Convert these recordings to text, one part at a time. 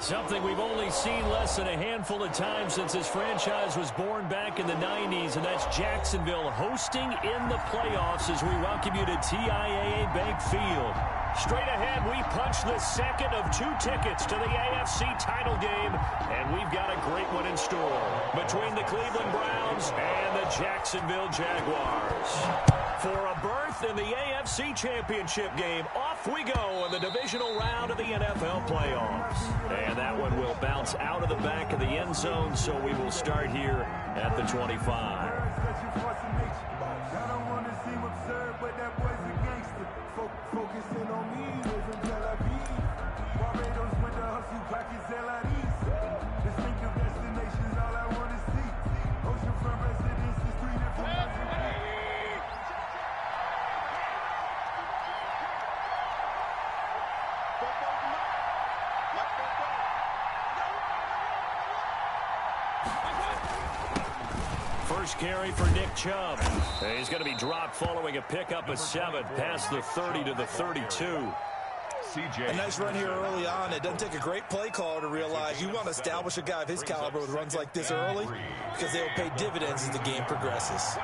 Something we've only seen less than a handful of times since this franchise was born back in the 90s, and that's Jacksonville hosting in the playoffs as we welcome you to TIAA Bank Field. Straight ahead, we punch the second of 2 tickets to the AFC title game, and we've got a great one in store between the Cleveland Browns and the Jacksonville Jaguars. For a berth in the AFC Championship game, off we go in the divisional round of the NFL playoffs. And that one will bounce out of the back of the end zone, so we will start here at the 25. Focusing on me, live in Tel Aviv. Barbados with the hustle, pockets LIDs. Distinctive destinations, all I want to see. Oceanfront residences, 3 different ones. First carry for Nick Chubb. He's going to be dropped following a pickup of 7 past the 30 to the 32. A nice run here early on. It doesn't take a great play caller to realize you want to establish a guy of his caliber with runs like this early because they will pay dividends as the game progresses.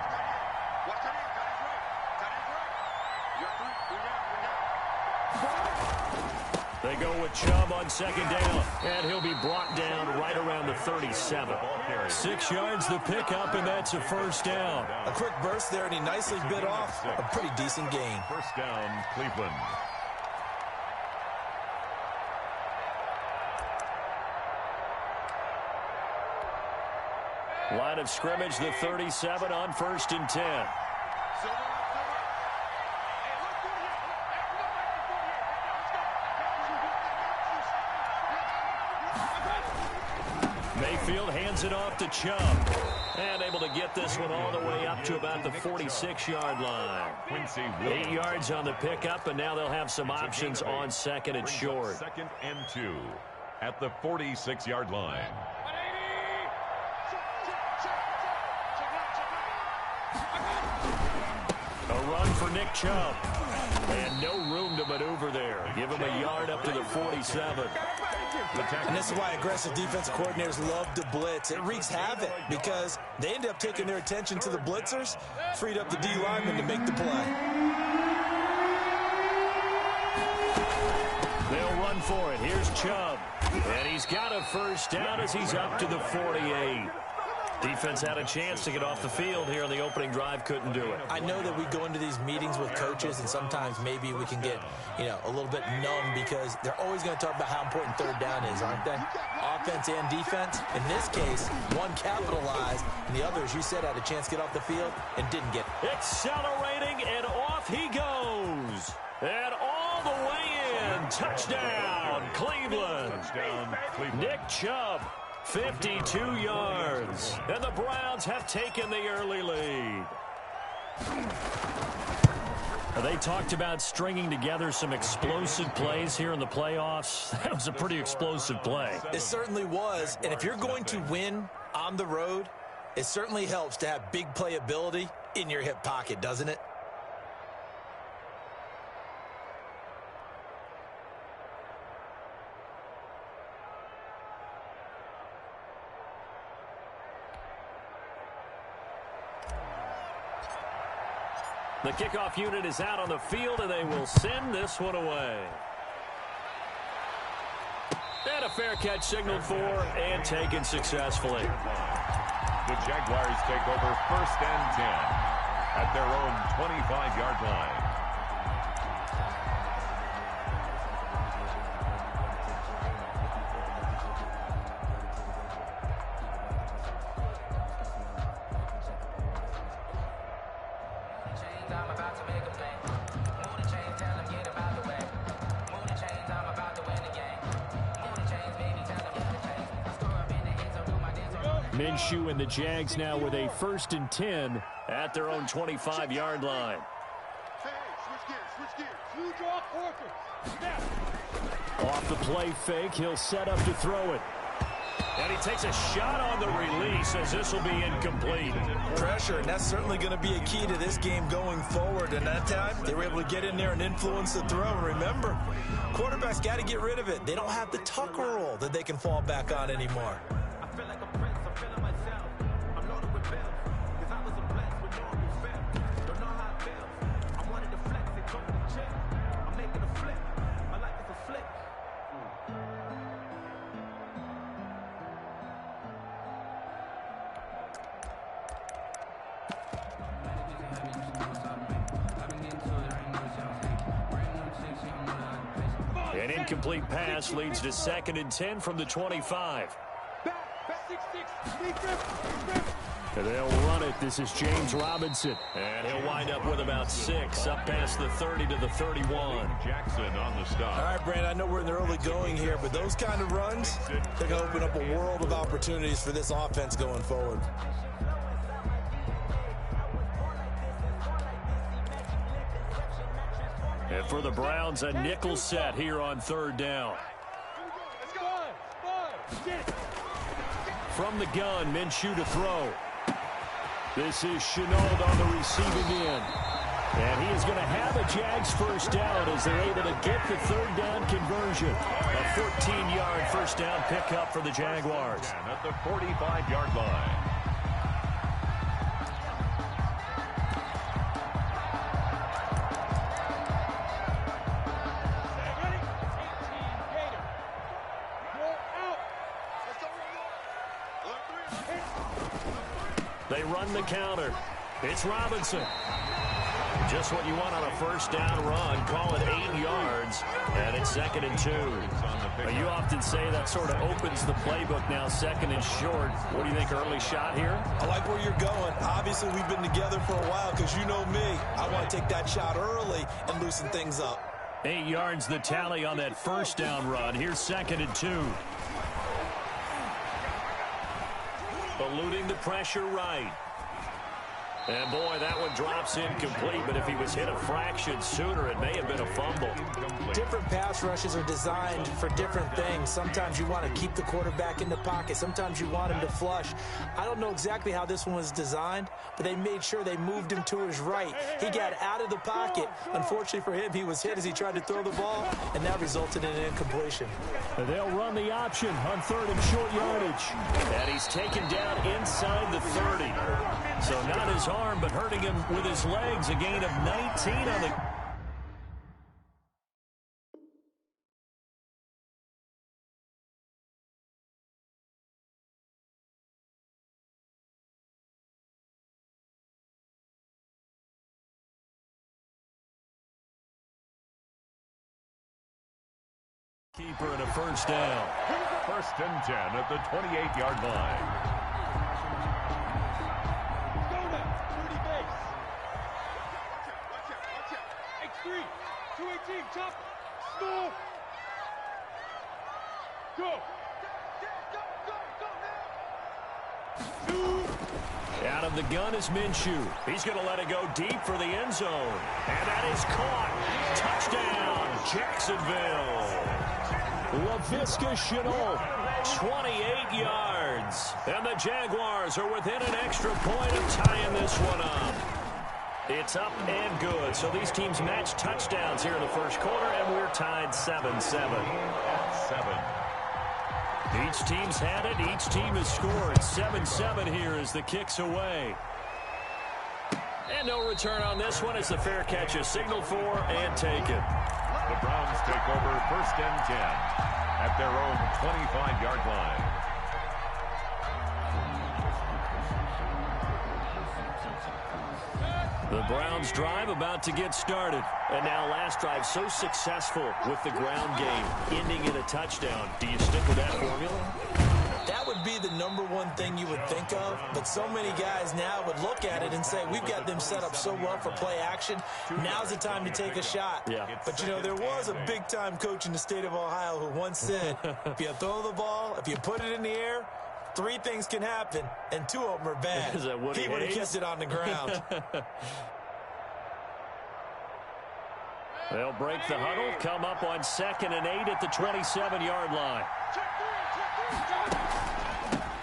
They go with Chubb on second down, and he'll be brought down right around the 37. 6 yards the pickup, and that's a first down. A quick burst there, and he nicely bit off a pretty decent gain. First down, Cleveland. Line of scrimmage, the 37 on 1st and 10. Mayfield hands it off to Chubb. And able to get this one all the way up to about the 46-yard line. 8 yards on the pickup, and now they'll have some options on second and short. 2nd and 2 at the 46-yard line. A run for Nick Chubb. And no room to maneuver there. Give him a yard up to the 47. And this is why aggressive defensive coordinators love to blitz. It wreaks havoc because they end up taking their attention to the blitzers, freed up the D lineman to make the play. They'll run for it. Here's Chubb. And he's got a first down as he's up to the 48. Defense had a chance to get off the field here on the opening drive, couldn't do it. I know that we go into these meetings with coaches, and sometimes maybe we can get, a little bit numb because they're always going to talk about how important third down is, aren't they? Offense and defense. In this case, one capitalized, and the other, as you said, had a chance to get off the field and didn't get it. Accelerating, and off he goes. And all the way in. Touchdown, Cleveland. Touchdown, Cleveland. Nick Chubb. 52 yards, and the Browns have taken the early lead. They talked about stringing together some explosive plays here in the playoffs. That was a pretty explosive play. It certainly was, and if you're going to win on the road, it certainly helps to have big playability in your hip pocket, doesn't it? The kickoff unit is out on the field, and they will send this one away. And a fair catch signaled for and taken successfully. The Jaguars take over 1st and 10 at their own 25-yard line. Minshew and the Jags now with a 1st and 10 at their own 25-yard line. Off the play fake, he'll set up to throw it. And he takes a shot on the release as this will be incomplete. Pressure, and that's certainly going to be a key to this game going forward. And that time, they were able to get in there and influence the throw. And remember, quarterbacks got to get rid of it. They don't have the tuck roll that they can fall back on anymore. I feel like a prince, I'm feeling myself. I'm loaded with bills, because I was a blessed with no respect. Don't know how it feels. I wanted to flex and go to chill. I'm making a flip. My life is a flip. An incomplete pass leads to 2nd and 10 from the 25. And they'll run it. This is James Robinson. And he'll wind up with about 6, up past the 30 to the 31. Jackson on the stop. All right, Brandon, I know we're in the early going here, but those kind of runs, they're going to open up a world of opportunities for this offense going forward. And for the Browns, a nickel set here on 3rd down. From the gun, Minshew to throw. This is Chenault on the receiving end. And he is going to have a Jags first down as they're able to get the 3rd down conversion. A 14-yard first down pickup for the Jaguars. And at the 45-yard line. They run the counter. It's Robinson. Just what you want on a first down run. Call it 8 yards. And it's 2nd and 2. You often say that sort of opens the playbook now, 2nd and short. What do you think, early shot here? I like where you're going. Obviously, we've been together for a while because you know me. I want to take that shot early and loosen things up. 8 yards the tally on that first down run. Here's 2nd and 2. Eluding the pressure right. And, boy, that one drops incomplete, but if he was hit a fraction sooner, it may have been a fumble. Different pass rushes are designed for different things. Sometimes you want to keep the quarterback in the pocket. Sometimes you want him to flush. I don't know exactly how this one was designed, but they made sure they moved him to his right. He got out of the pocket. Unfortunately for him, he was hit as he tried to throw the ball, and that resulted in an incompletion. They'll run the option on 3rd and short yardage. And he's taken down inside the 30. So not his arm, but hurting him with his legs. A gain of 19 on the... keeper and a first down. 1st and 10 at the 28-yard line. Chop, score, go. Out of the gun is Minshew. He's going to let it go deep for the end zone. And that is caught. Touchdown, Jacksonville. LaVisca Chenault, 28 yards. And the Jaguars are within an extra point of tying this one up. It's up and good. So these teams match touchdowns here in the first quarter, and we're tied 7-7. 7. Each team's had it. Each team has scored. 7-7 here as the kick's away. And no return on this one as the fair catch is signaled for and taken. The Browns take over 1st and 10 at their own 25-yard line. The Browns drive about to get started. And now last drive so successful with the ground game, ending in a touchdown. Do you stick with that formula? That would be the #1 thing you would think of, but so many guys now would look at it and say, we've got them set up so well for play action. Now's the time to take a shot. Yeah. But, you know, there was a big-time coach in the state of Ohio who once said, if you throw the ball, if you put it in the air, 3 things can happen, and 2 of them are bad. Is that Woody He would have Hayes? kissed it on the ground. They'll break the huddle, come up on 2nd and 8 at the 27-yard line.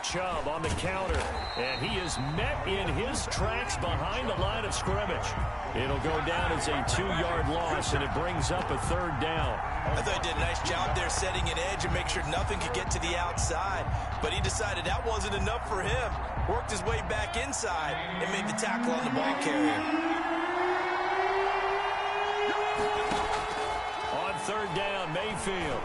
Chubb on the counter, and he is met in his tracks behind the line of scrimmage. It'll go down as a 2-yard loss, and it brings up a 3rd down. I thought he did a nice job there setting an edge and make sure nothing could get to the outside, but he decided that wasn't enough for him. Worked his way back inside and made the tackle on the ball carrier. On 3rd down, Mayfield.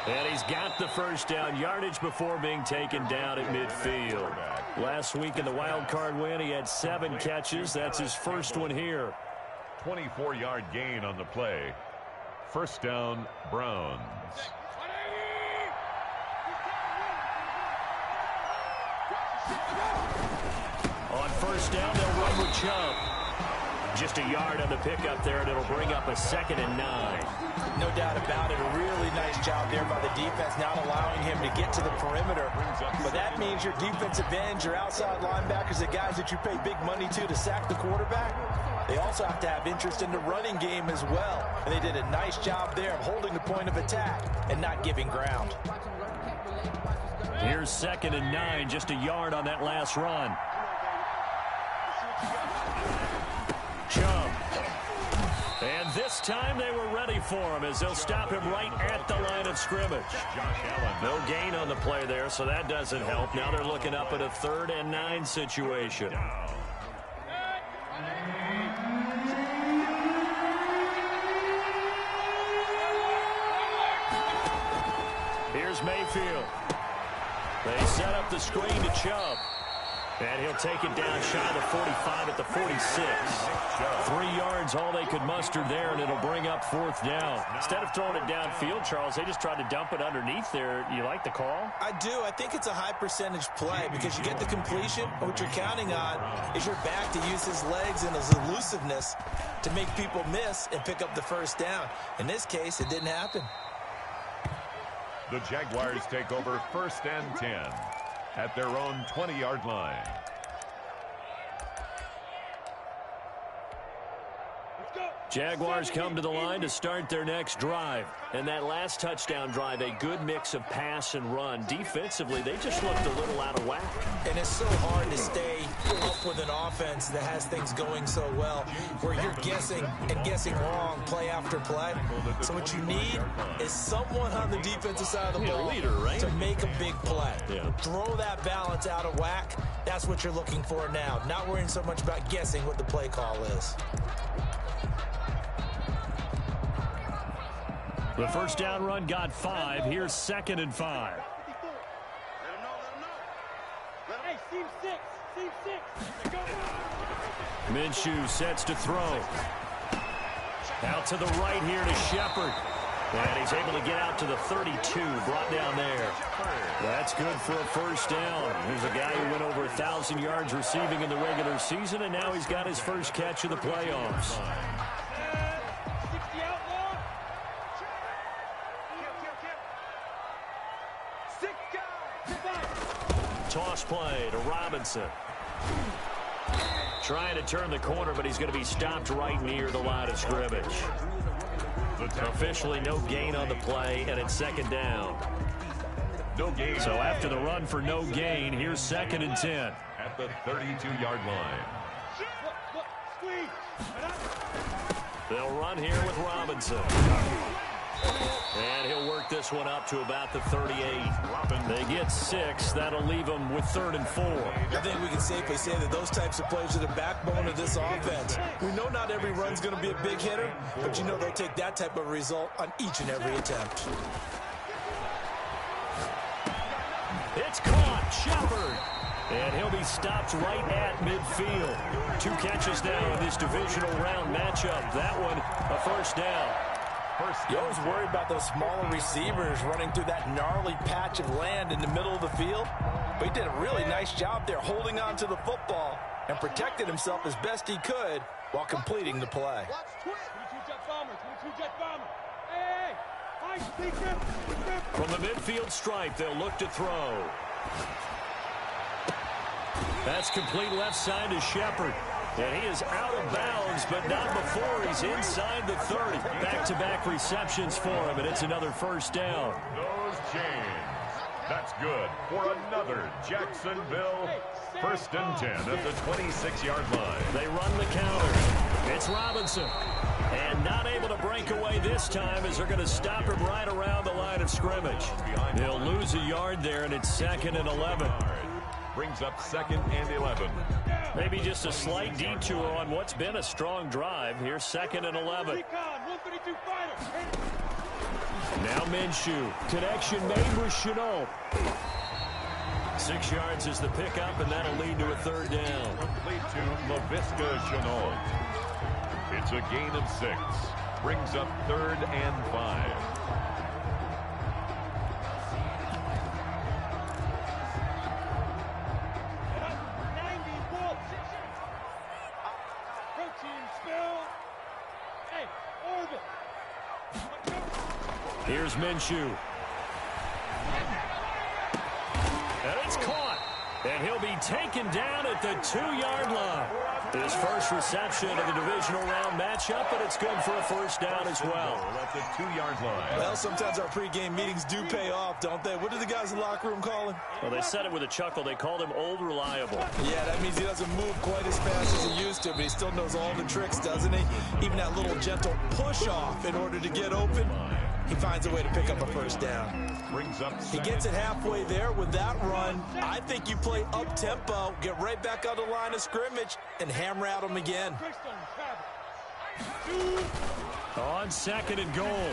And he's got the 1st down yardage before being taken down at midfield. Last week in the wild card win, he had 7 catches. That's his first one here. 24-yard gain on the play. 1st down, Browns. On 1st down, they'll run with Chubb. Just a yard on the pickup there, and it'll bring up a 2nd and 9. No doubt about it. A really nice job there by the defense, not allowing him to get to the perimeter. But that means your defensive ends, your outside linebackers, the guys that you pay big money to sack the quarterback, they also have to have interest in the running game as well. And they did a nice job there of holding the point of attack and not giving ground. Here's 2nd and 9, just a yard on that last run. Chubb. And this time they were ready for him as they'll stop him right at the line of scrimmage. No gain on the play there, so that doesn't help. Now they're looking up at a 3rd and 9 situation. Here's Mayfield. They set up the screen to Chubb. And he'll take it down shy of the 45 at the 46. 3 yards, all they could muster there, and it'll bring up 4th down. Instead of throwing it downfield, Charles, they just tried to dump it underneath there. You like the call? I do. I think it's a high percentage play because you get the completion. What you're counting on is your back to use his legs and his elusiveness to make people miss and pick up the 1st down. In this case, it didn't happen. The Jaguars take over 1st and 10 at their own 20-yard line. Jaguars come to the line to start their next drive. And that last touchdown drive, a good mix of pass and run. Defensively, they just looked a little out of whack. And it's so hard to stay up with an offense that has things going so well, where you're guessing and guessing wrong play after play. So what you need is someone on the defensive side of the ball leader, right? to make a big play. Yeah. Throw that balance out of whack. That's what you're looking for now. Not worrying so much about guessing what the play call is. The 1st down run got 5. Here's 2nd and 5. Hey, seam 6. Minshew sets to throw. Out to the right here to Shepard. And he's able to get out to the 32, brought down there. That's good for a 1st down. Here's a guy who went over 1,000 yards receiving in the regular season, and now he's got his first catch of the playoffs. Toss play to Robinson. Trying to turn the corner, but he's going to be stopped right near the line of scrimmage. Officially no gain on the play, and it's 2nd down. No gain. So after the run for no gain, here's 2nd and 10. At the 32-yard line. They'll run here with Robinson. And he'll work this one up to about the 38. They get 6. That'll leave them with 3rd and 4. I think we can safely say that those types of plays are the backbone of this offense. We know not every run's going to be a big hitter, but you know they'll take that type of result on each and every attempt. It's caught. Shepard. And he'll be stopped right at midfield. 2 catches now in this divisional round matchup. That one, a 1st down. You always worry about those smaller receivers running through that gnarly patch of land in the middle of the field. But he did a really nice job there holding on to the football and protected himself as best he could while completing the play. 22 jet bomber, 22 jet bomber. Hey, From the midfield stripe, they'll look to throw. That's complete left side to Shepard. And he is out of bounds, but not before he's inside the 30. Back-to-back receptions for him, and it's another 1st down. Those chains. That's good for another Jacksonville 1st and 10 at the 26-yard line. They run the counter. It's Robinson. And not able to break away this time as they're going to stop him right around the line of scrimmage. They'll lose a yard there, and it's 2nd and 11. Brings up 2nd and 11. Maybe just a slight detour on what's been a strong drive. Here's 2nd and 11. Now Minshew. Connection made with Chenault. 6 yards is the pickup, and that'll lead to a 3rd down. Complete to LaVisca Chenault. It's a gain of 6. Brings up 3rd and 5. Here's Minshew. And it's caught. And he'll be taken down at the 2-yard line. His first reception of the divisional round matchup, but it's good for a 1st down as well. At the 2-yard line. Well, sometimes our pregame meetings do pay off, don't they? What do the guys in the locker room call him? Well, they said it with a chuckle. They called him Old Reliable. Yeah, that means he doesn't move quite as fast as he used to, but he still knows all the tricks, doesn't he? Even that little gentle push-off in order to get open. He finds a way to pick up a 1st down. Brings up he gets it halfway there with that run. I think you play up-tempo, get right back on the line of scrimmage, and hammer at him again. On 2nd and goal,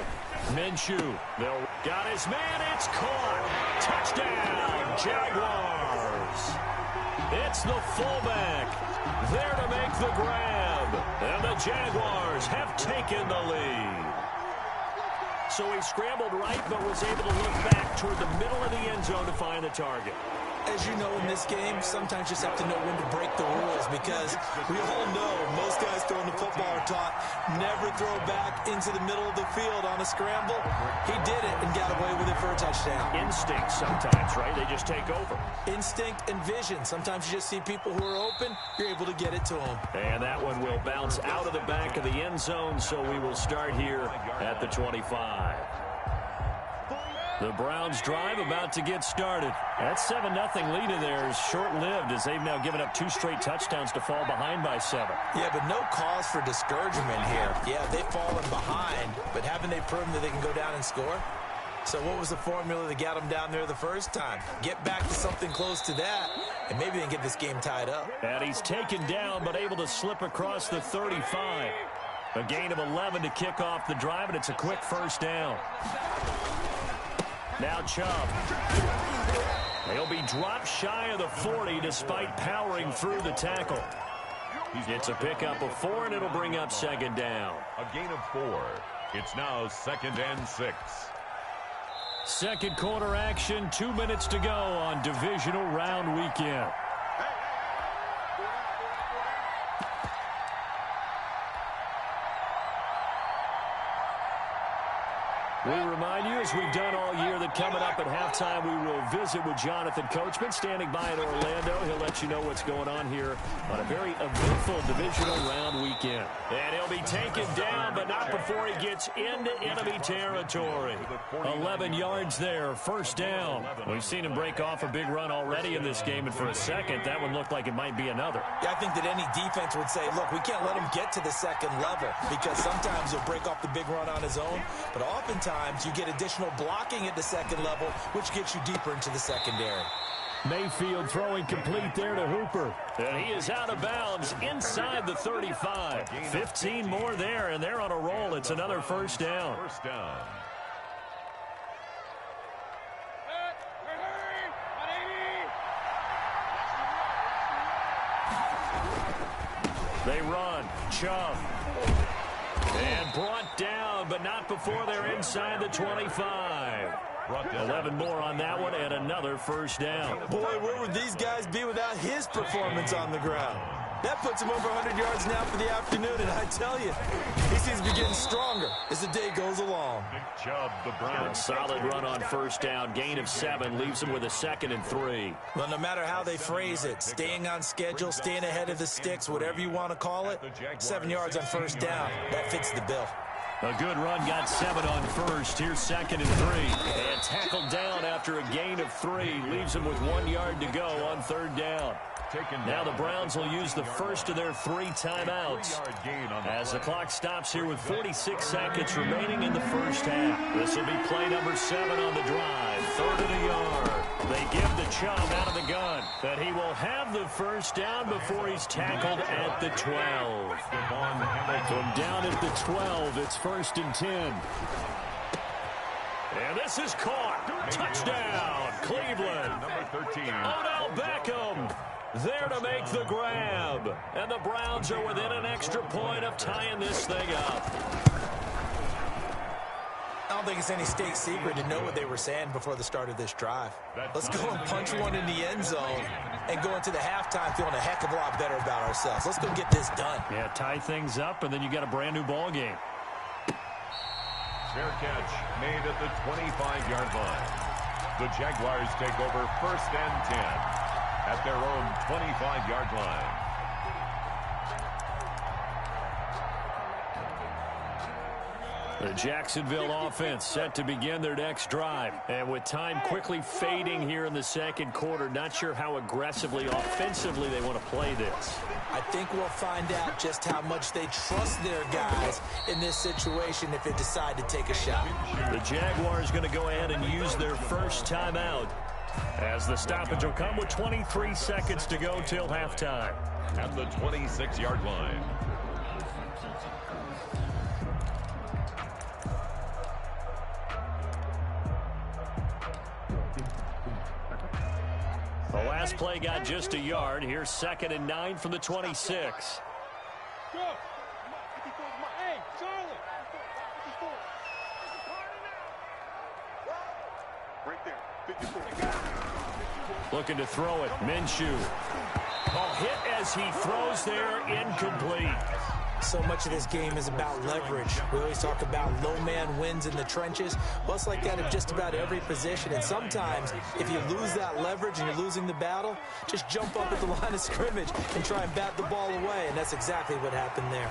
Minshew. They'll got his man. It's caught. Touchdown, Jaguars. It's the fullback there to make the grab. And the Jaguars have taken the lead. So he scrambled right, but was able to look back toward the middle of the end zone to find the target. As you know, in this game, sometimes you just have to know when to break the rules, because we all know most guys throwing the football are taught never throw back into the middle of the field on a scramble. He did it and got away with it for a touchdown. Instinct sometimes, right? They just take over. Instinct and vision. Sometimes you just see people who are open, you're able to get it to them. And that one will bounce out of the back of the end zone, so we will start here at the 25. The Browns drive about to get started. That 7-0 lead in there is short-lived as they've now given up 2 straight touchdowns to fall behind by 7. Yeah, but no cause for discouragement here. Yeah, they've fallen behind, but haven't they proven that they can go down and score? So what was the formula that got them down there the first time? Get back to something close to that, and maybe they can get this game tied up. And he's taken down, but able to slip across the 35. A gain of 11 to kick off the drive, and it's a quick 1st down. Now Chubb. He'll be dropped shy of the 40 despite powering through the tackle. It's a pickup of 4, and it'll bring up 2nd down. A gain of 4. It's now 2nd and 6. Second quarter action, 2 minutes to go on divisional round weekend. We remind you, as we've done all year, that coming up at halftime, we will visit with Jonathan Coachman, standing by in Orlando. He'll let you know what's going on here on a very eventful divisional round weekend. And he'll be taken down, but not before he gets into enemy territory. 11 yards there, 1st down. We've seen him break off a big run already in this game, and for a second, that one looked like it might be another. Yeah, I think that any defense would say, look, we can't let him get to the 2nd level, because sometimes he'll break off the big run on his own, but oftentimes you get additional blocking at the 2nd level, which gets you deeper into the secondary. Mayfield throwing complete there to Hooper. And he is out of bounds inside the 35. 15 more there, and they're on a roll. It's another 1st down. 1st down. They run. Chubb. And brought down, but not before they're inside the 25. 11 more on that one, and another 1st down. Boy, where would these guys be without his performance on the ground? That puts him over 100 yards now for the afternoon, and I tell you, he seems to be getting stronger as the day goes along. Nick Chubb, the Browns. Solid run on 1st down. Gain of 7 leaves him with a 2nd and 3. Well, no matter how they phrase it, staying on schedule, staying ahead of the sticks, whatever you want to call it, 7 yards on 1st down, that fits the bill. A good run, got 7 on first. Here's 2nd and 3. And tackled down after a gain of 3. Leaves him with 1 yard to go on 3rd down. Now the Browns will use the first of their 3 timeouts as the clock stops here with 46 seconds remaining in the first half. This will be play number 7 on the drive. 3rd and a yard. They give the chum out of the gun, but he will have the first down before he's tackled at the 12. From down at the 12, it's 1st and 10. And this is caught. Touchdown, Cleveland. Number 13. Odell Beckham there to make the grab. And the Browns are within an extra point of tying this thing up. I don't think it's any state secret to know what they were saying before the start of this drive. Let's go and punch one in the end zone and go into the halftime feeling a heck of a lot better about ourselves. Let's go get this done. Yeah, tie things up, and then you got a brand-new ball game. Fair catch made at the 25-yard line. The Jaguars take over 1st and 10 at their own 25-yard line. The Jacksonville offense set to begin their next drive. And with time quickly fading here in the 2nd quarter, not sure how aggressively, offensively they want to play this. I think we'll find out just how much they trust their guys in this situation if they decide to take a shot. The Jaguars going to go ahead and use their first timeout as the stoppage will come with 23 seconds to go till halftime. At the 26-yard line. The last play got just a yard. Here's 2nd and 9 from the 26. Go. Hey, Charlie. Right there. 54. Looking to throw it. Minshew. Oh, hit as he throws there. Incomplete. So much of this game is about leverage. We always talk about low man wins in the trenches. Well, it's like that at just about every position. And sometimes, if you lose that leverage and you're losing the battle, just jump up at the line of scrimmage and try and bat the ball away. And that's exactly what happened there.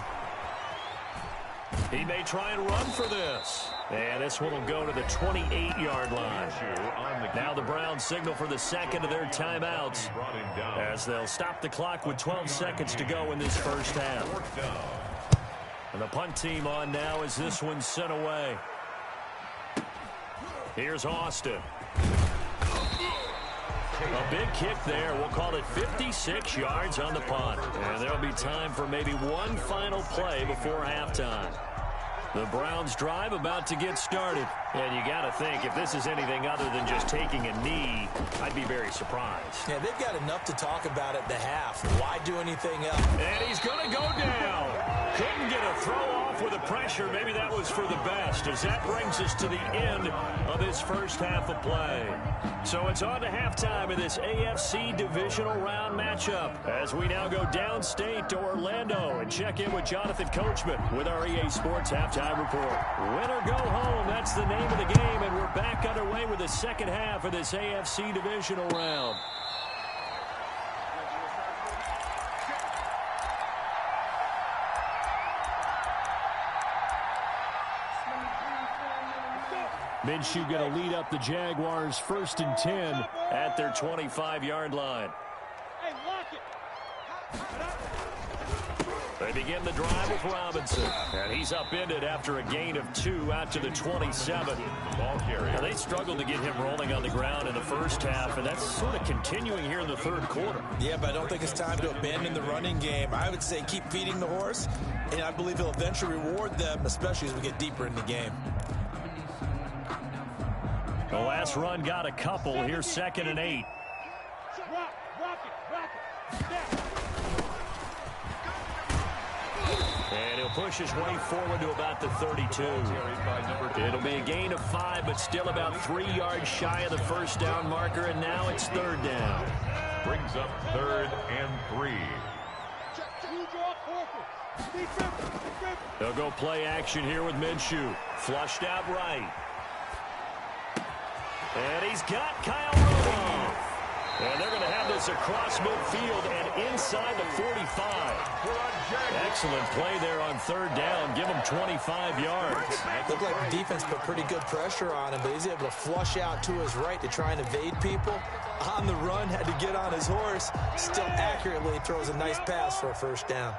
He may try and run for this. And this one will go to the 28-yard line. Now the Browns signal for the 2nd of their timeouts as they'll stop the clock with 12 seconds to go in this first half. And the punt team on now as this one's sent away. Here's Austin. A big kick there. We'll call it 56 yards on the punt. And there'll be time for maybe one final play before halftime. The Browns drive about to get started. And you got to think, if this is anything other than just taking a knee, I'd be very surprised. Yeah, they've got enough to talk about at the half. Why do anything else? And he's going to go down. Couldn't get a throw off with the pressure. Maybe that was for the best, as that brings us to the end of this first half of play. So it's on to halftime of this AFC divisional round matchup as we now go downstate to Orlando and check in with Jonathan Coachman with our EA Sports Halftime Report. Win or go home, that's the name of the game, and we're back underway with the second half of this AFC divisional round. Minshew going to lead up the Jaguars 1st and 10 at their 25-yard line. Hey, lock it. They begin the drive with Robinson. And he's upended after a gain of 2 out to the 27. Ball carrier. Now, they struggled to get him rolling on the ground in the first half, and that's sort of continuing here in the third quarter. Yeah, but I don't think it's time to abandon the running game. I would say keep feeding the horse, and I believe he'll eventually reward them, especially as we get deeper in the game. The last run got a couple. Here's 2nd and 8. Rock it. Snap. And he'll push his way forward to about the 32. It'll be a gain of 5, but still about 3 yards shy of the first down marker, and now it's 3rd down. Brings up 3rd and 3. They'll go play action here with Minshew. Flushed out right. And he's got Kyle Rudolph. And they're going to have this across midfield and inside the 45. Excellent play there on third down. Give him 25 yards. Looked like the defense put pretty good pressure on him, but he's able to flush out to his right to try and evade people. On the run, had to get on his horse. Still accurately throws a nice pass for a first down.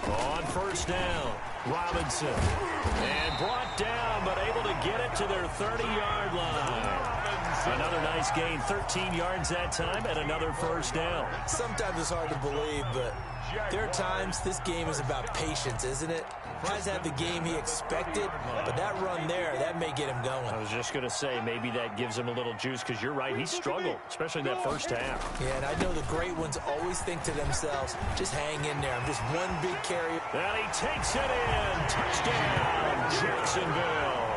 On first down, Robinson. And brought down, but able to get it to their 30-yard line. Another nice gain, 13 yards that time, and another first down. Sometimes it's hard to believe, but there are times this game is about patience, isn't it? Has had the game he expected, but that run there, that may get him going. I was just going to say, maybe that gives him a little juice, because you're right, he struggled, especially in that first half. Yeah, and I know the great ones always think to themselves, just hang in there. I'm just one big carry. And he takes it in. Touchdown, Jacksonville.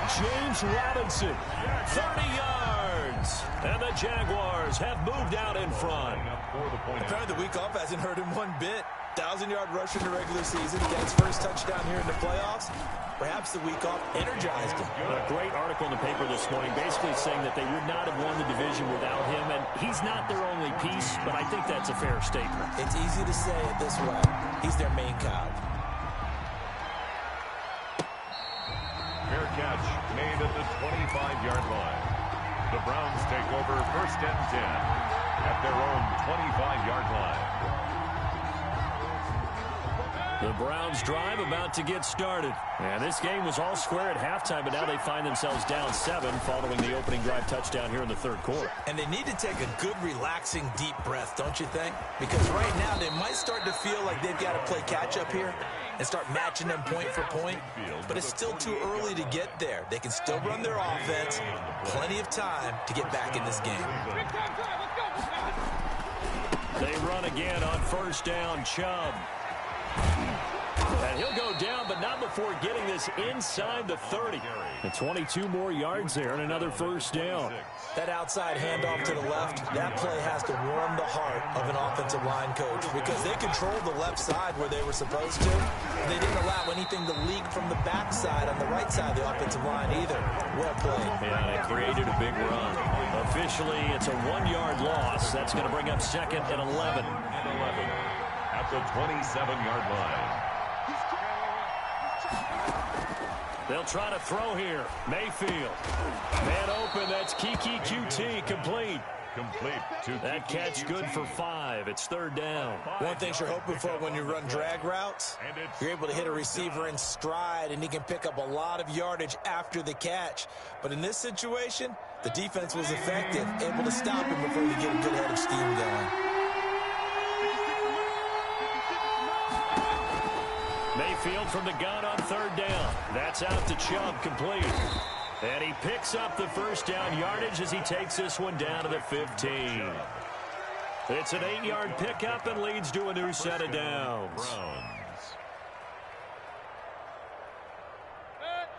James Robinson, 30 yards. And the Jaguars have moved out in front. Apparently the week off hasn't hurt him one bit. 1,000-yard rusher in the regular season. He got his first touchdown here in the playoffs. Perhaps the week off energized him. A great article in the paper this morning basically saying that they would not have won the division without him. And he's not their only piece, but I think that's a fair statement. It's easy to say it this way. He's their main cog. Fair catch made at the 25-yard line. The Browns take over first and 10 at their own 25-yard line. The Browns drive about to get started. And this game was all square at halftime, but now they find themselves down 7 following the opening drive touchdown here in the third quarter. And they need to take a good, relaxing, deep breath, don't you think? Because right now they might start to feel like they've got to play catch-up here and start matching them point for point. But it's still too early to get there. They can still run their offense. Plenty of time to get back in this game. They run again on first down, Chubb. And he'll go down, but not before getting this inside the 30. And 22 more yards there and another first down. That outside handoff to the left, that play has to warm the heart of an offensive line coach because they controlled the left side where they were supposed to. They didn't allow anything to leak from the backside on the right side of the offensive line either. Well played. Yeah, it created a big run. Officially, it's a 1-yard loss. That's going to bring up second and 11. At the 27-yard line. They'll try to throw here. Mayfield. Man open. That's Kiki QT. Complete. That catch good for 5. It's third down. One thing you're hoping for when you run drag routes, you're able to hit a receiver in stride, and he can pick up a lot of yardage after the catch. But in this situation, the defense was effective, able to stop him before he get a good head of steam going. Mayfield from the gun on third down. That's out to Chubb, complete. And he picks up the first down yardage as he takes this one down to the 15. It's an 8-yard pickup and leads to a new set of downs.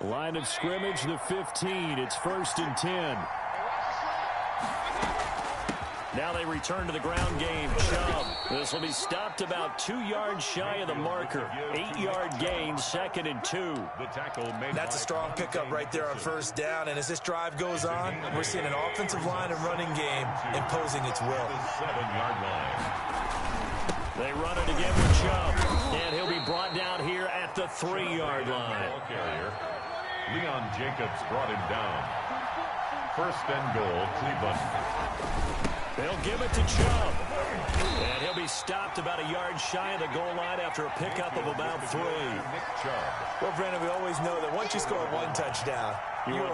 Line of scrimmage, the 15. It's first and 10. Now they return to the ground game. Chubb. This will be stopped about 2 yards shy of the marker. 8-yard gain, second and 2. That's a strong pickup right there on first down. And as this drive goes on, we're seeing an offensive line and running game imposing its will. 7-yard line. They run it again with Chubb. And he'll be brought down here at the 3-yard line. Leon Jacobs brought him down. First and goal, Cleveland. They'll give it to Chubb. And he'll be stopped about a yard shy of the goal line after a pickup of about 3. Well, Brandon, we always know that once you score one touchdown, you're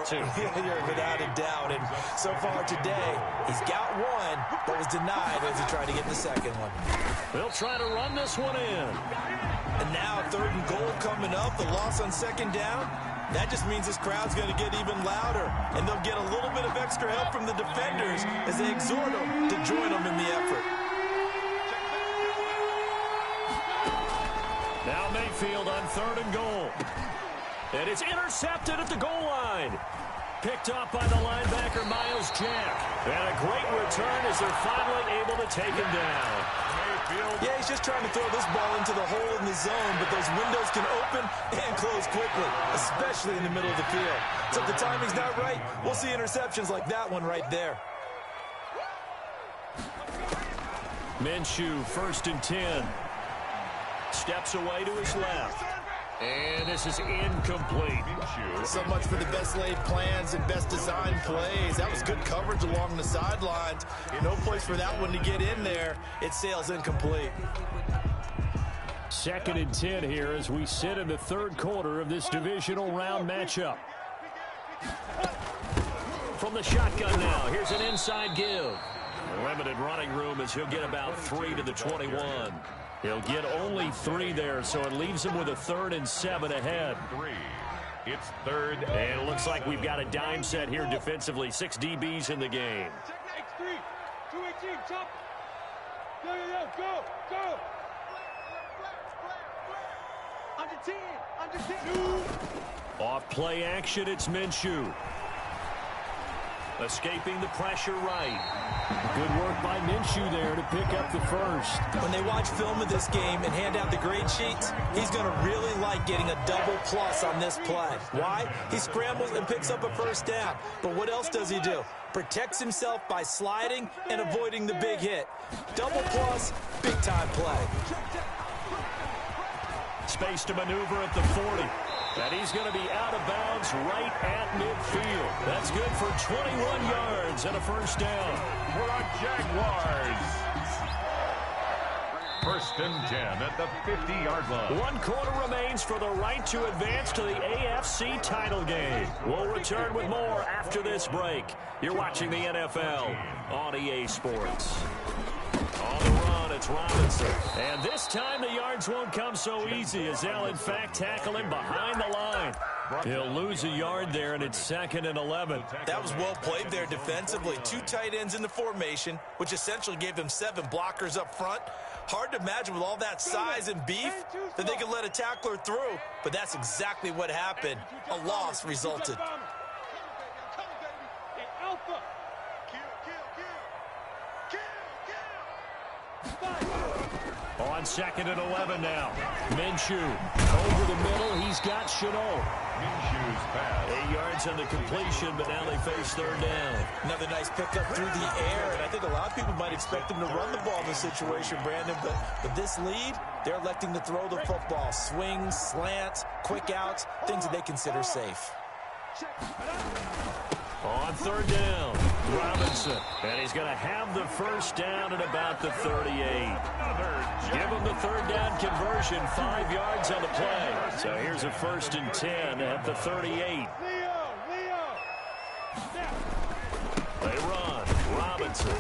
without a doubt. And so far today, he's got one, but was denied as he tried to get the second one. They'll try to run this one in. And now third and goal coming up, the loss on second down. That just means this crowd's going to get even louder, and they'll get a little bit of extra help from the defenders as they exhort them to join them in the effort. Now Mayfield on third and goal. And it's intercepted at the goal line. Picked up by the linebacker, Miles Jack. And a great return as they're finally able to take him down. Yeah, he's just trying to throw this ball into the hole in the zone, but those windows can open and close quickly, especially in the middle of the field. So if the timing's not right, we'll see interceptions like that one right there. Minshew, 1st and 10. Steps away to his left. And this is incomplete. So much for the best laid plans and best designed plays. That was good coverage along the sidelines. No place for that one to get in there. It sails incomplete. 2nd and 10 here as we sit in the 3rd quarter of this divisional round matchup. From the shotgun now, here's an inside give. Limited running room as he'll get about 3 to the 21. He'll get only 3 there, so it leaves him with a 3rd and 7 ahead. 3. It's 3rd. And it looks like we've got a dime set here defensively. 6 DBs in the game. X3, 218, chop. Yo, go. Under 10, under 10. Off play action, it's Minshew. Escaping the pressure right. Good work by Minshew there to pick up the 1st. When they watch film of this game and hand out the grade sheets, he's going to really like getting a double plus on this play. Why? He scrambles and picks up a 1st down. But what else does he do? Protects himself by sliding and avoiding the big hit. Double plus, big time play. Space to maneuver at the 40. And he's going to be out of bounds right at midfield. That's good for 21 yards and a 1st down. For our Jaguars. 1st and 10 at the 50-yard line. 1 quarter remains for the right to advance to the AFC title game. We'll return with more after this break. You're watching the NFL on EA Sports. On the run, it's Robinson. And this time the yards won't come so easy as they'll, in fact, tackle him behind the line. He'll lose a yard there, and it's 2nd and 11. That was well played there defensively. 2 tight ends in the formation, which essentially gave them 7 blockers up front. Hard to imagine with all that size and beef that they could let a tackler through, but that's exactly what happened. A loss resulted. On 2nd and 11 now. Minshew over the middle. He's got Chenault. Minshew's pass. 8 yards on the completion, but now they face 3rd down. Another nice pickup through the air, and I think a lot of people might expect him to run the ball in this situation, Brandon, but with this lead, they're electing to throw the football. Swings, slants, quick outs, things that they consider safe. On 3rd down, Robinson. And he's going to have the 1st down at about the 38. Give him the 3rd down conversion, 5 yards on the play. So here's a 1st and 10 at the 38. They run. Robinson.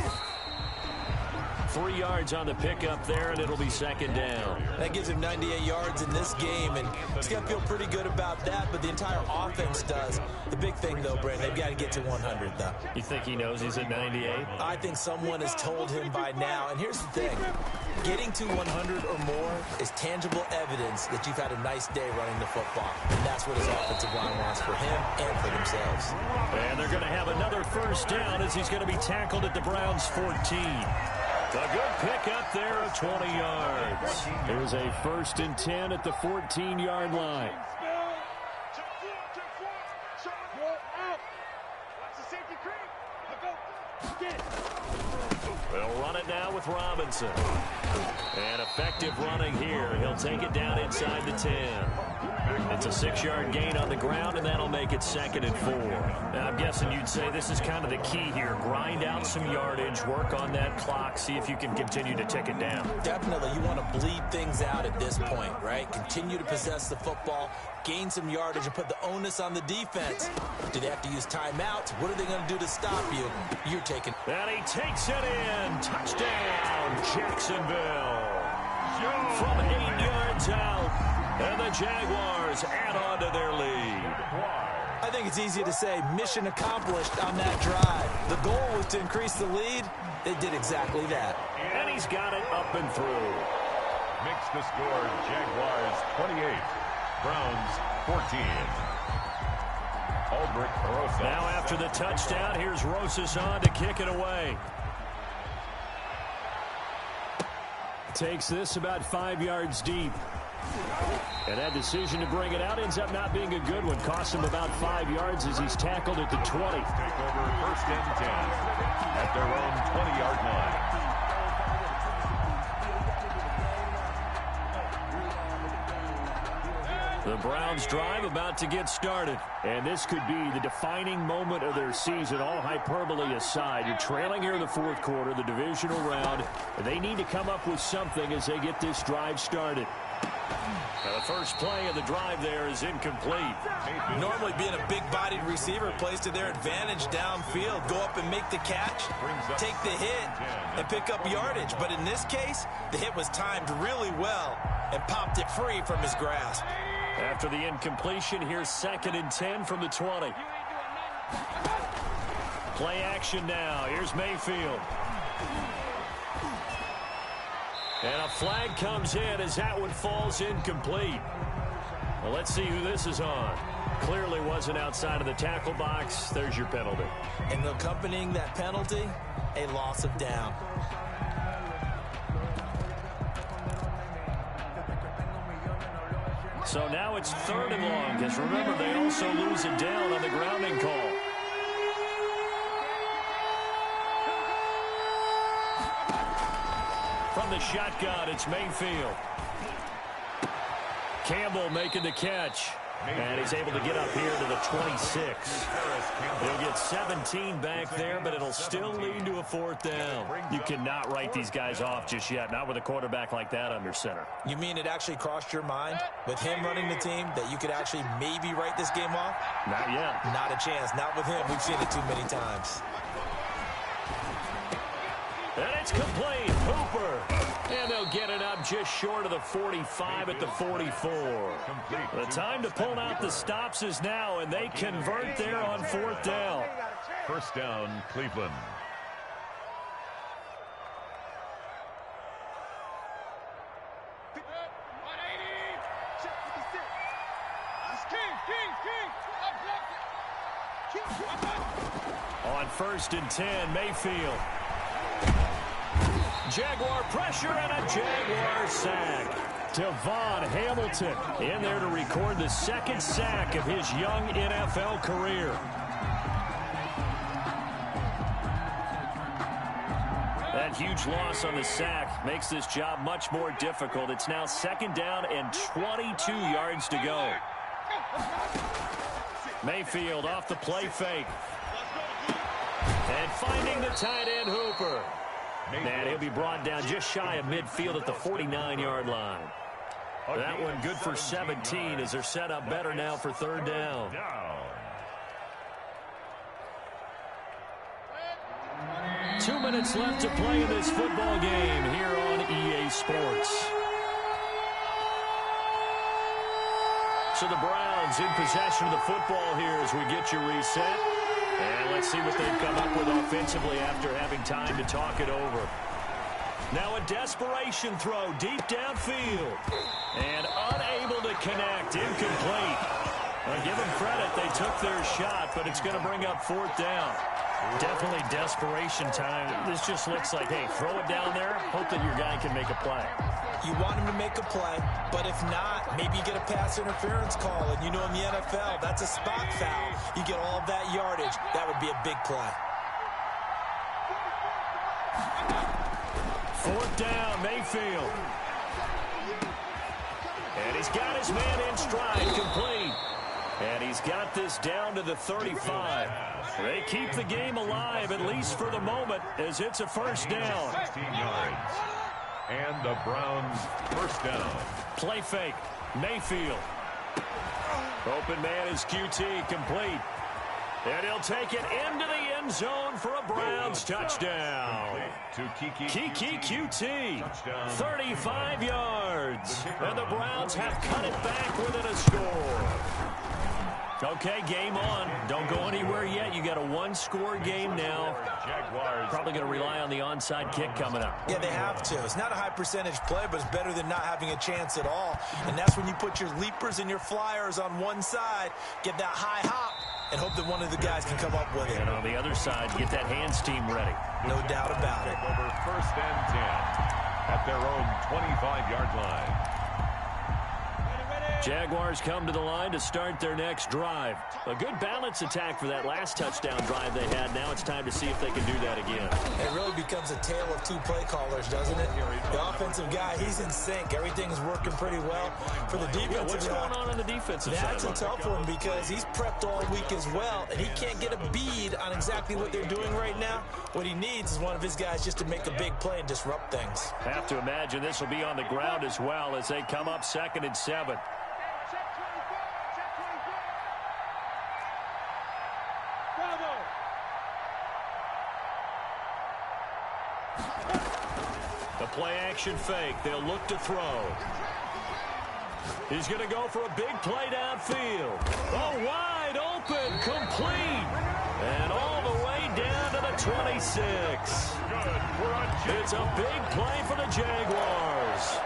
3 yards on the pickup there, and it'll be 2nd down. That gives him 98 yards in this game, and he's got to feel pretty good about that, but the entire offense does. The big thing, though, Brandon, they've got to get to 100, though. You think he knows he's at 98? I think someone has told him by now, and here's the thing. Getting to 100 or more is tangible evidence that you've had a nice day running the football, and that's what his offensive line wants for him and for themselves. And they're going to have another 1st down as he's going to be tackled at the Browns' 14. A good pickup there of 20 yards. There's a 1st and 10 at the 14-yard line. They'll run it now with Robinson. And effective running here. He'll take it down inside the 10. It's a 6-yard gain on the ground, and that'll make it 2nd and 4. Now, I'm guessing you'd say this is kind of the key here. Grind out some yardage, work on that clock, see if you can continue to tick it down. Definitely. You want to bleed things out at this point, right? Continue to possess the football, gain some yardage, and put the onus on the defense. Do they have to use timeouts? What are they going to do to stop you? You're taking. And he takes it in. Touchdown, Jacksonville. From 8 yards out. And the Jaguars add on to their lead. I think it's easy to say mission accomplished on that drive. The goal was to increase the lead. They did exactly that. And he's got it up and through. Makes the score Jaguars 28, Browns 14. Aldrich Rosas. Now after the touchdown, here's Rosas on to kick it away. Takes this about 5 yards deep. And that decision to bring it out ends up not being a good one. Costs him about 5 yards as he's tackled at the 20. Take over first and 10 at their own 20-yard line. The Browns drive about to get started. And this could be the defining moment of their season, all hyperbole aside. You're trailing here in the fourth quarter, the divisional round. And they need to come up with something as they get this drive started. Now the first play of the drive there is incomplete. Normally being a big-bodied receiver plays to their advantage downfield. Go up and make the catch, take the hit, and pick up yardage. But in this case, the hit was timed really well and popped it free from his grasp. After the incompletion, here's 2nd and 10 from the 20. Play action now. Here's Mayfield. And a flag comes in as that one falls incomplete. Well, let's see who this is on. Clearly wasn't outside of the tackle box. There's your penalty. And accompanying that penalty, a loss of down. So now it's 3rd and long, because remember, they also lose it down on the grounding call. From the shotgun, it's Mayfield. Campbell making the catch. And he's able to get up here to the 26. He'll get 17 back there, but it'll still lead to a 4th down. You cannot write these guys off just yet, not with a quarterback like that under center. You mean it actually crossed your mind with him running the team that you could actually maybe write this game off? Not yet. Not a chance. Not with him. We've seen it too many times. And it's complete. Hooper. And they'll get it up just short of the 45 at the 44. The time to pull out the stops is now, and they convert there on 4th down. First down, Cleveland. On 1st and 10, Mayfield. Jaguar pressure and a Jaguar sack. Devon Hamilton in there to record the 2nd sack of his young NFL career. That huge loss on the sack makes this job much more difficult. It's now 2nd down and 22 yards to go. Mayfield off the play fake. And finding the tight end Hooper. And he'll be brought down just shy of midfield at the 49-yard line. That one good for 17 as they're set up better now for 3rd down. 2 minutes left to play in this football game here on EA Sports. So the Browns in possession of the football here as we get you reset. And let's see what they've come up with offensively after having time to talk it over. Now a desperation throw deep downfield. And unable to connect. Incomplete. Well, give them credit. They took their shot, but it's going to bring up 4th down. Definitely desperation time. This just looks like, hey, throw it down there. Hope that your guy can make a play. You want him to make a play, but if not, maybe you get a pass interference call. And you know in the NFL, that's a spot foul. You get all of that yardage. That would be a big play. 4th down, Mayfield. And he's got his man in stride, complete. And he's got this down to the 35. They keep the game alive, at least for the moment, as it's a 1st down. 16 yards. And the Browns 1st down. Play fake. Mayfield. Open man is QT, complete. And he'll take it into the end zone for a Browns touchdown. To Kiki QT, 35 yards. And the Browns have cut it back within a score. Okay, game on. Don't go anywhere yet. You got a 1-score game now. Jaguars. Probably going to rely on the onside kick coming up. Yeah, they have to. It's not a high percentage play, but it's better than not having a chance at all. And that's when you put your leapers and your flyers on one side, get that high hop, and hope that one of the guys can come up with it. And on the other side, get that hands team ready. No doubt about it. Over 1st and 10. at their own 25-yard line. Jaguars come to the line to start their next drive. A good balance attack for that last touchdown drive they had. Now it's time to see if they can do that again. It really becomes a tale of two play callers, doesn't it? The offensive guy, he's in sync. Everything's working pretty well. For the defensive guy, what's going on the defensive side? That's a tough one because he's prepped all week as well, and he can't get a bead on exactly what they're doing right now. What he needs is one of his guys just to make a big play and disrupt things. Have to imagine this will be on the ground as well as they come up 2nd and 7. The play-action fake. They'll look to throw. He's going to go for a big play downfield. Oh, wide open, complete. And all the way down to the 26. It's a big play for the Jaguars.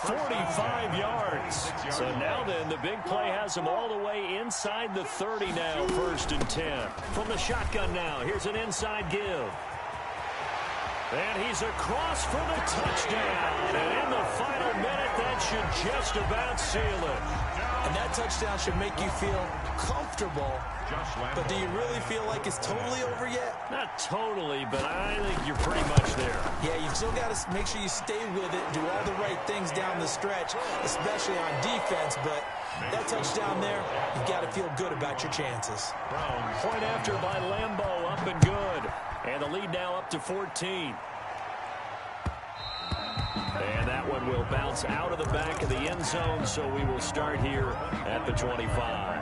45 yards. So now then, the big play has them all the way inside the 30 now, 1st and 10. From the shotgun now, here's an inside give. And he's across for the touchdown. And in the final minute, that should just about seal it. And that touchdown should make you feel comfortable. But do you really feel like it's totally over yet? Not totally, but I think you're pretty much there. Yeah, you've still got to make sure you stay with it, do all the right things down the stretch, especially on defense. But that touchdown there, you've got to feel good about your chances. Point after by Lambeau, up and good. And the lead now up to 14. And that one will bounce out of the back of the end zone, so we will start here at the 25.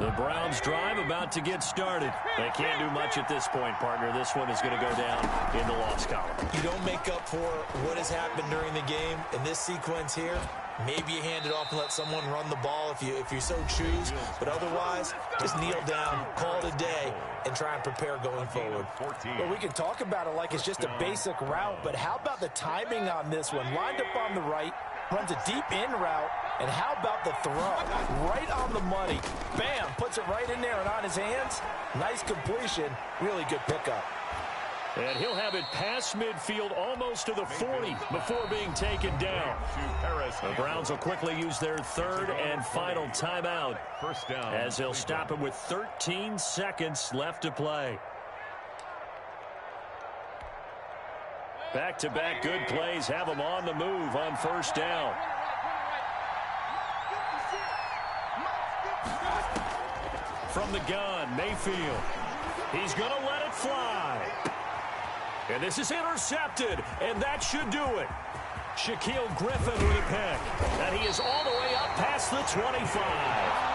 The Browns drive about to get started. They can't do much at this point, partner. This one is going to go down in the loss column. You don't make up for what has happened during the game in this sequence here. Maybe you hand it off and let someone run the ball if you so choose. But otherwise, just kneel down, call it a day, and try and prepare going forward. Well, we can talk about it like it's just a basic route, but how about the timing on this one? Lined up on the right, runs a deep in route, and how about the throw? Right on the money. Bam, puts it right in there and on his hands. Nice completion, really good pickup. And he'll have it past midfield almost to the 40 before being taken down. The Browns will quickly use their 3rd and final timeout as they'll stop it with 13 seconds left to play. Back-to-back good plays have them on the move on 1st down. From the gun, Mayfield. He's going to let it fly. And this is intercepted, and that should do it. Shaquille Griffin with a pick. And he is all the way up past the 25.